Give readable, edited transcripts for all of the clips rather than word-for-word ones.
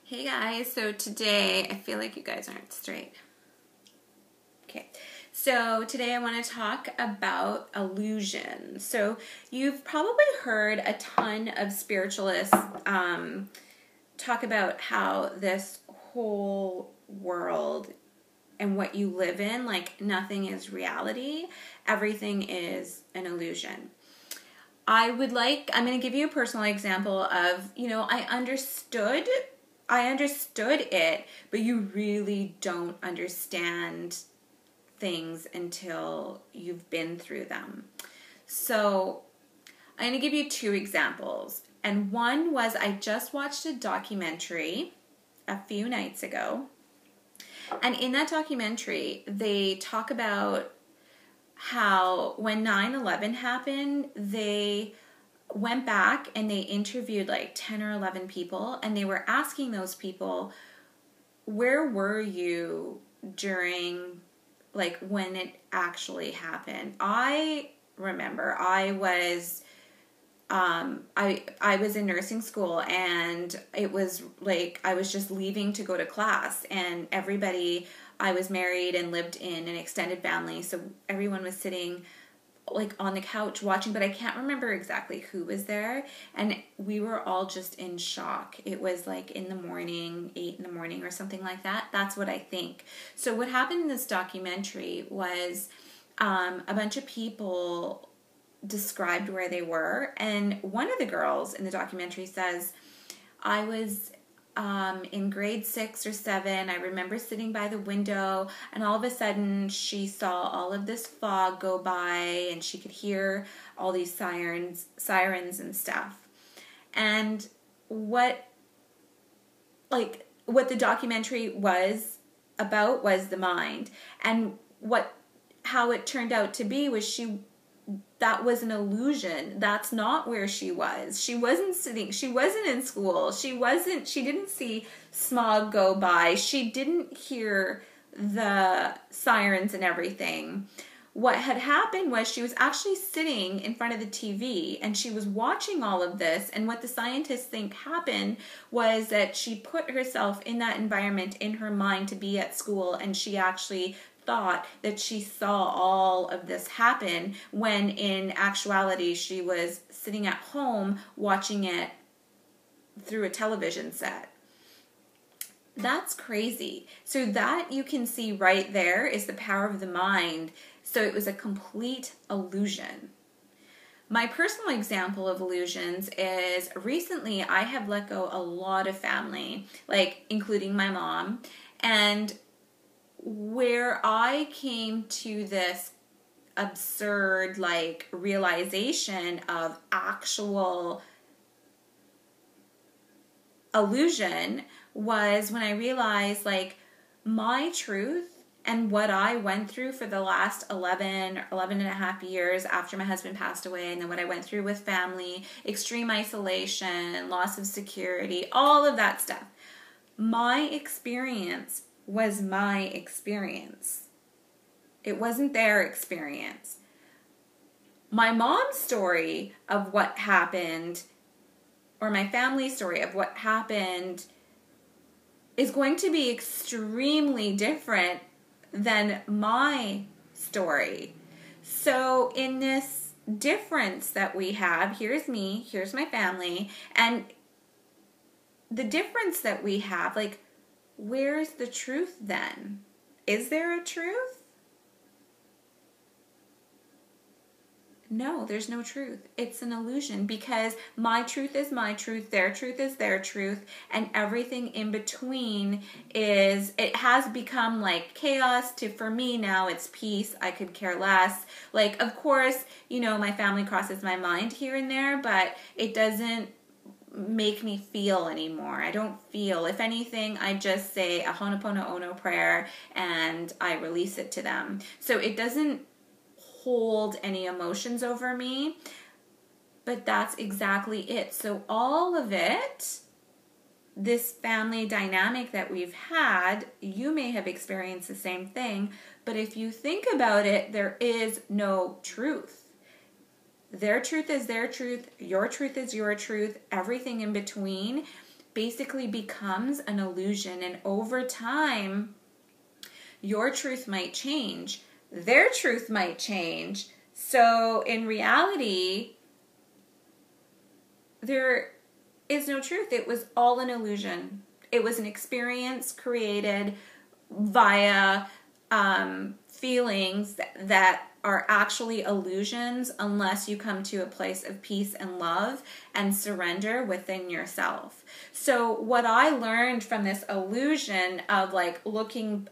Hey guys, so today, I feel like you guys aren't straight. Okay, so today I want to talk about illusion. So you've probably heard a ton of spiritualists talk about how this whole world and what you live in, like nothing is reality, everything is an illusion. I'm going to give you a personal example of, I understood it, but you really don't understand things until you've been through them. So I'm going to give you two examples. And one was I just watched a documentary a few nights ago. And in that documentary, they talk about how when 9/11 happened, they went back and they interviewed like 10 or 11 people, and they were asking those people, where were you during like when it actually happened? I remember I was I was in nursing school, and it was like I was just leaving to go to class, and I was married and lived in an extended family, so everyone was sitting like on the couch watching, but I can't remember exactly who was there, and we were all just in shock. It was like in the morning, 8 in the morning or something like that. That's what I think. So what happened in this documentary was a bunch of people described where they were, and one of the girls in the documentary says, I was in grade 6 or 7. I remember sitting by the window, and all of a sudden she saw all of this fog go by, and she could hear all these sirens and stuff. And what the documentary was about was the mind, and how it turned out to be was that was an illusion. That's not where she was. She wasn't in school. She didn't see smog go by. She didn't hear the sirens and everything. What had happened was she was actually sitting in front of the TV, and she was watching all of this, and what the scientists think happened was that she put herself in that environment in her mind to be at school, and she actually thought that she saw all of this happen, when in actuality she was sitting at home watching it through a television set. That's crazy. So that you can see right there is the power of the mind. So it was a complete illusion. My personal example of illusions is recently I have let go a lot of family, like including my mom, and where I came to this absurd realization of actual illusion was when I realized my truth and what I went through for the last 11 and a half years after my husband passed away, and then what I went through with family, extreme isolation, loss of security, all of that stuff. My experience was my experience. It wasn't their experience. My mom's story of what happened, or my family's story of what happened, is going to be extremely different than my story. So in this difference that we have, here's me, here's my family, and the difference that we have, where's the truth then? Is there a truth? No, there's no truth. It's an illusion, because my truth is my truth, their truth is their truth, and everything in between it has become like chaos for me now it's peace. I could care less. Of course, my family crosses my mind here and there, but it doesn't make me feel anymore. I don't feel. If anything, I just say a Ho'oponopono prayer and I release it to them. So it doesn't hold any emotions over me, but that's exactly it. So all of it, this family dynamic that we've had, you may have experienced the same thing, but if you think about it, there is no truth. Their truth is their truth. Your truth is your truth. Everything in between basically becomes an illusion. And over time, your truth might change. Their truth might change. So in reality, there is no truth. It was all an illusion. It was an experience created via feelings that are actually illusions unless you come to a place of peace and love and surrender within yourself. So what I learned from this illusion of like looking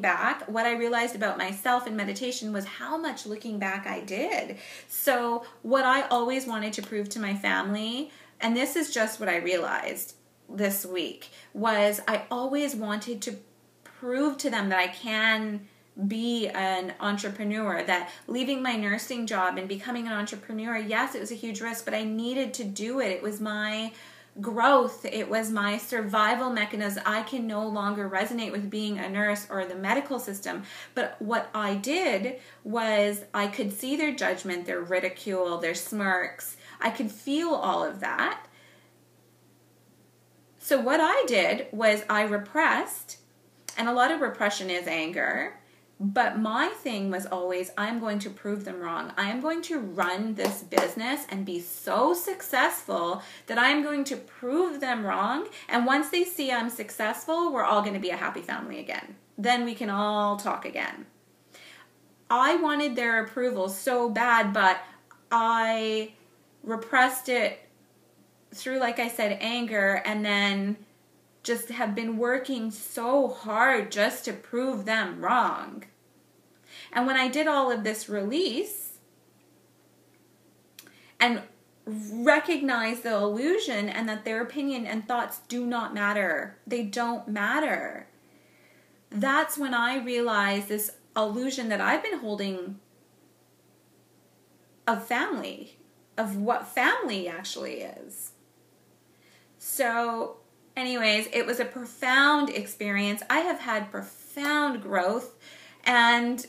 back, what I realized about myself in meditation was how much looking back I did. So what I always wanted to prove to my family, and this is just what I realized this week, was I always wanted to prove to them that I can be an entrepreneur, that leaving my nursing job and becoming an entrepreneur, yes, it was a huge risk, but I needed to do it. It was my growth. It was my survival mechanism. I can no longer resonate with being a nurse or the medical system. But what I did was I could see their judgment, their ridicule, their smirks. I could feel all of that. So what I did was I repressed, and a lot of repression is anger. But my thing was always, I'm going to prove them wrong. I am going to run this business and be so successful that I am going to prove them wrong. And once they see I'm successful, we're all going to be a happy family again. Then we can all talk again. I wanted their approval so bad, but I repressed it through, like I said, anger, and then just have been working so hard just to prove them wrong. And when I did all of this release and recognize the illusion and that their opinion and thoughts do not matter, they don't matter, that's when I realized this illusion that I've been holding of family, of what family actually is. So anyways, it was a profound experience. I have had profound growth. And,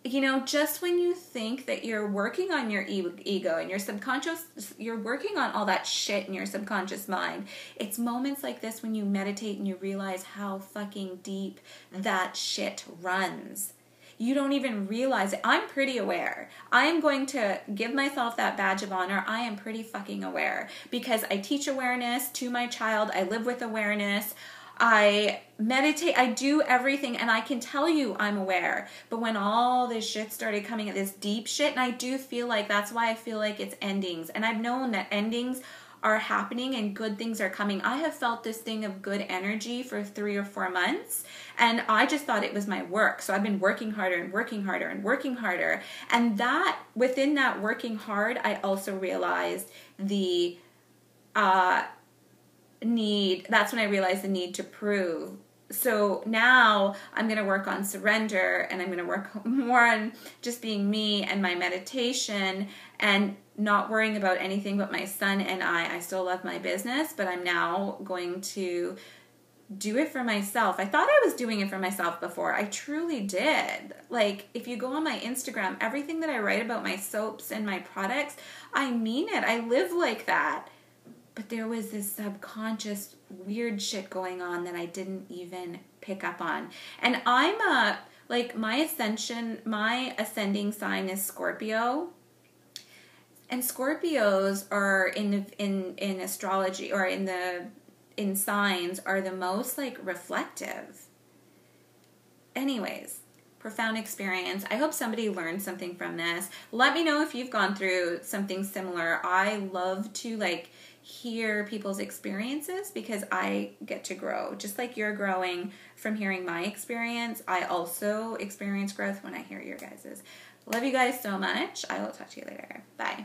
you know, just when you think that you're working on your ego and your subconscious, you're working on all that shit in your subconscious mind, it's moments like this when you meditate and you realize how fucking deep that shit runs. You don't even realize it. I'm pretty aware. I am going to give myself that badge of honor. I am pretty fucking aware because I teach awareness to my child. I live with awareness. I meditate. I do everything, and I can tell you I'm aware. But when all this shit started coming, this deep shit, and I do feel like that's why I feel like it's endings. And I've known that endings are happening and good things are coming. I have felt this thing of good energy for 3 or 4 months, and I just thought it was my work. So I've been working harder and working harder and working harder. And that within that working hard, I also realized the need. That's when I realized the need to prove. So now I'm going to work on surrender, and I'm going to work more on just being me and my meditation and not worrying about anything but my son and I. I still love my business, but I'm now going to do it for myself. I thought I was doing it for myself before. I truly did. Like, if you go on my Instagram, everything that I write about my soaps and my products, I mean it. I live like that. But there was this subconscious weird shit going on that I didn't even pick up on. And I'm my ascending sign is Scorpio. And Scorpios are in astrology, or in signs, are the most like reflective. Anyways, profound experience. I hope somebody learned something from this. Let me know if you've gone through something similar. I love to hear people's experiences because I get to grow. Just like you're growing from hearing my experience, I also experience growth when I hear your guys's. Love you guys so much. I will talk to you later. Bye.